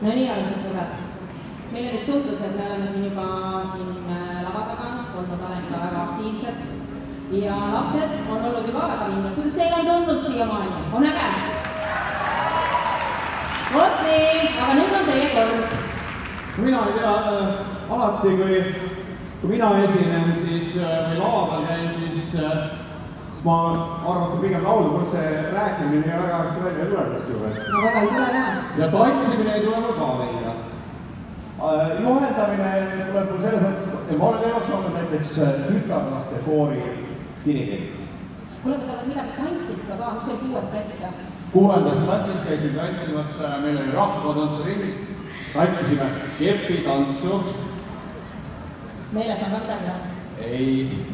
No nii, armsad sõbrad. Meile nüüd tundus, et me oleme siin juba lava taga olnud Aleniga väga aktiivsed ja lapsed on olnud juba väga viimne. Kuidas teil on tundnud siiamaani? On äge? Vot nii, aga nüüd on teie kord. Mina ei tea, alati kui mina esinen või lava peal käin, siis ma arvastan pigem laulu, kus see rääkimine väga hästi välja tuleb juures. No väga ei tule jah. Ja tantsimine ei tule mul ka välja. Juhendamine tuleb mul selles mõttes, et ma olen eluks olnud näiteks tütarlaste koori dirigent. Kuule, kas sa oled midagi tantsid ka, mis see 6. klass? 6. klassis käisin tantsimas, meil oli rahvatantsuring, tantsisime kepitantsu. Meeles on ka midagi või? Ei.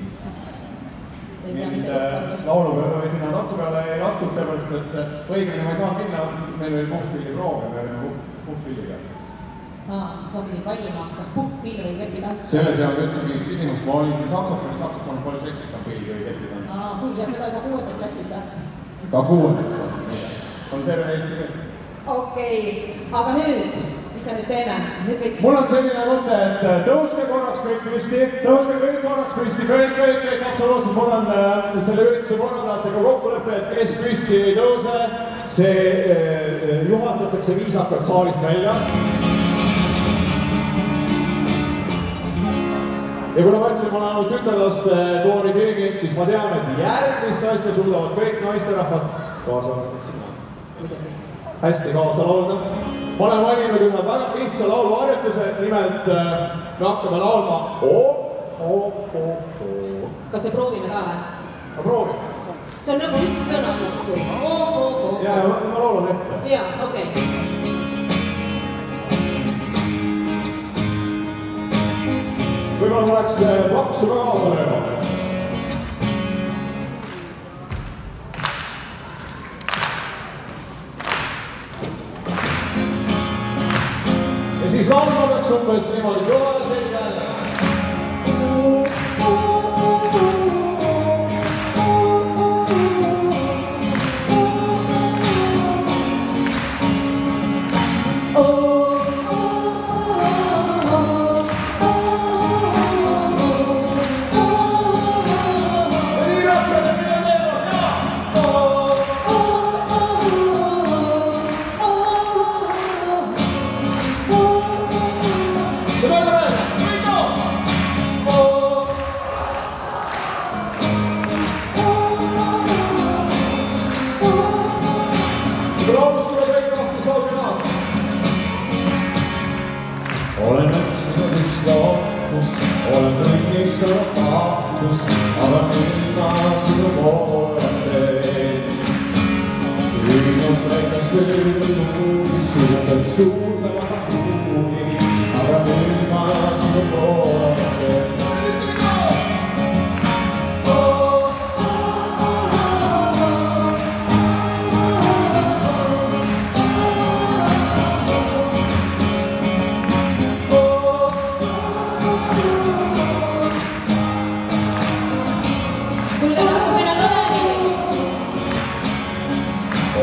Laulupeale või sinna tantsu peale ei lastud sellepärast, et õigemini ma ei saanud minna, meil oli puhkpilliproov ja me olime puhkpilliga. Sa pidid valima, kas puhkpill või kepitants? Selles ei olnud üldse mingit küsimust, ma olin siin saksofon on palju seksitam pill või kepitants. Ja seda juba 6. klassis või? Ka 6. klassis, on terve Eesti kõik. Okei, aga nüüd, mis me nüüd teeme? Mul on selline mõte, et tõuske korraks kõik püsti, kõik, absoluutselt, mul on selle ürituse korraldajatega kokkulepe, et kes püsti ei tõuse, see juhatatakse viisakalt saalist välja. Ja kuna ma ütlesin, ma olen olnud tütarlaste koori dirigent, siis ma tean, et järgmist asja suudavad kõik naisterahvad kaasa sina. Hästi kaasa laulda. Ma olen valinud ühe väga lihtsa lauluharjutuse, nimelt me hakkame laulma Kas me proovime ka või? Ma proovime. See on nagu üks sõna justkui. Ja, ma laulan ette. Jaa, okei. Võib-olla ma oleks plaksu ka kaasa lööma. Ja siis laulma peaks umbes niimoodi kõvale selge hääle. Olen üksnes lootus, olen kõigis lootus, aga minna sinu poole teen. Ühinud reikast pöördumis, suudavad kuuli, aga minna sinu poole teen.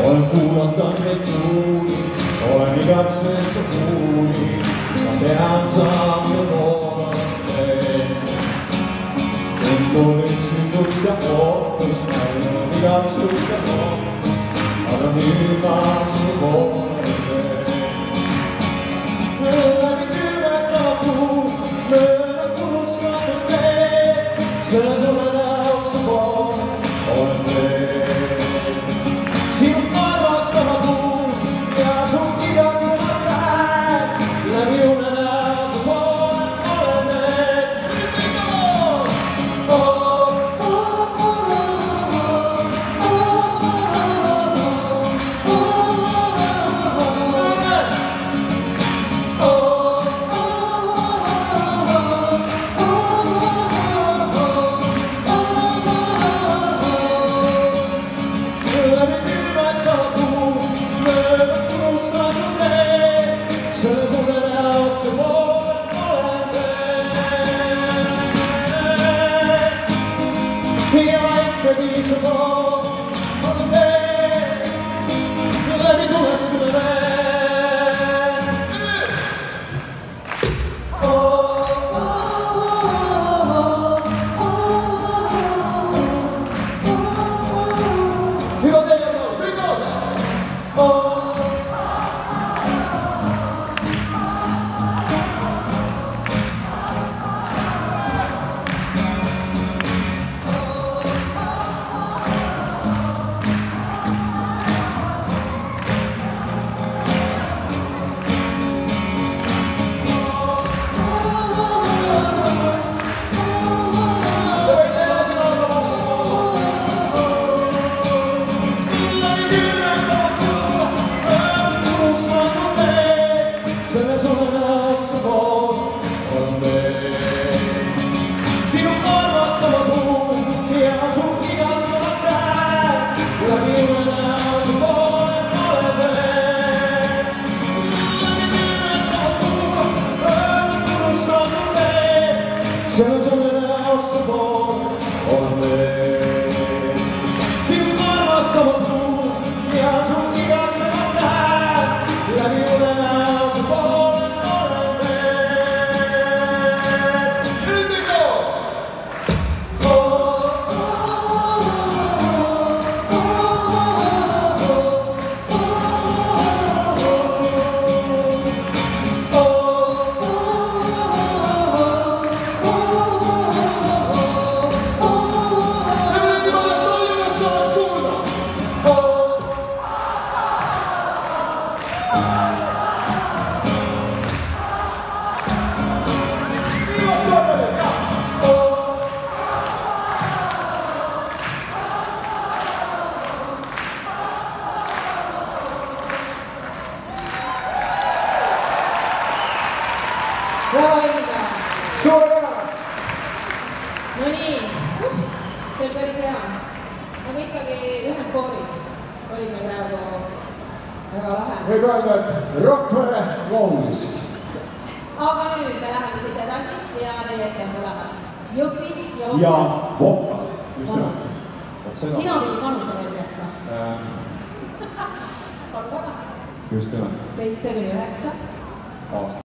Olen kuulatan neid tuuli, olen igatsenud su kuuli, ma tean saamine poole teen. Tundub üksikust ja footust, näinud igatsust ja footust, aga nüüd ma sinu poole teen. Läbi külmetava kuu, mööda kunustatud tee, selle sulle näosse poole olen teen. Sinu karvas kava kuul ja su igatsevad käed, läbi une näosu poole olen need. Ja ma ikkagi su poole olen tee. ikkagi ühendkoorid olid meil praegu väga lahe. Võib öelda, et Rakvere laulis. Aga nüüd me läheme siit edasi ja teie ette on tulemas Jõhvi ja Vopla. Manus. Sina pidi Manuse veel jätma. Palun väga. Just nimelt. 7–9. Aasta.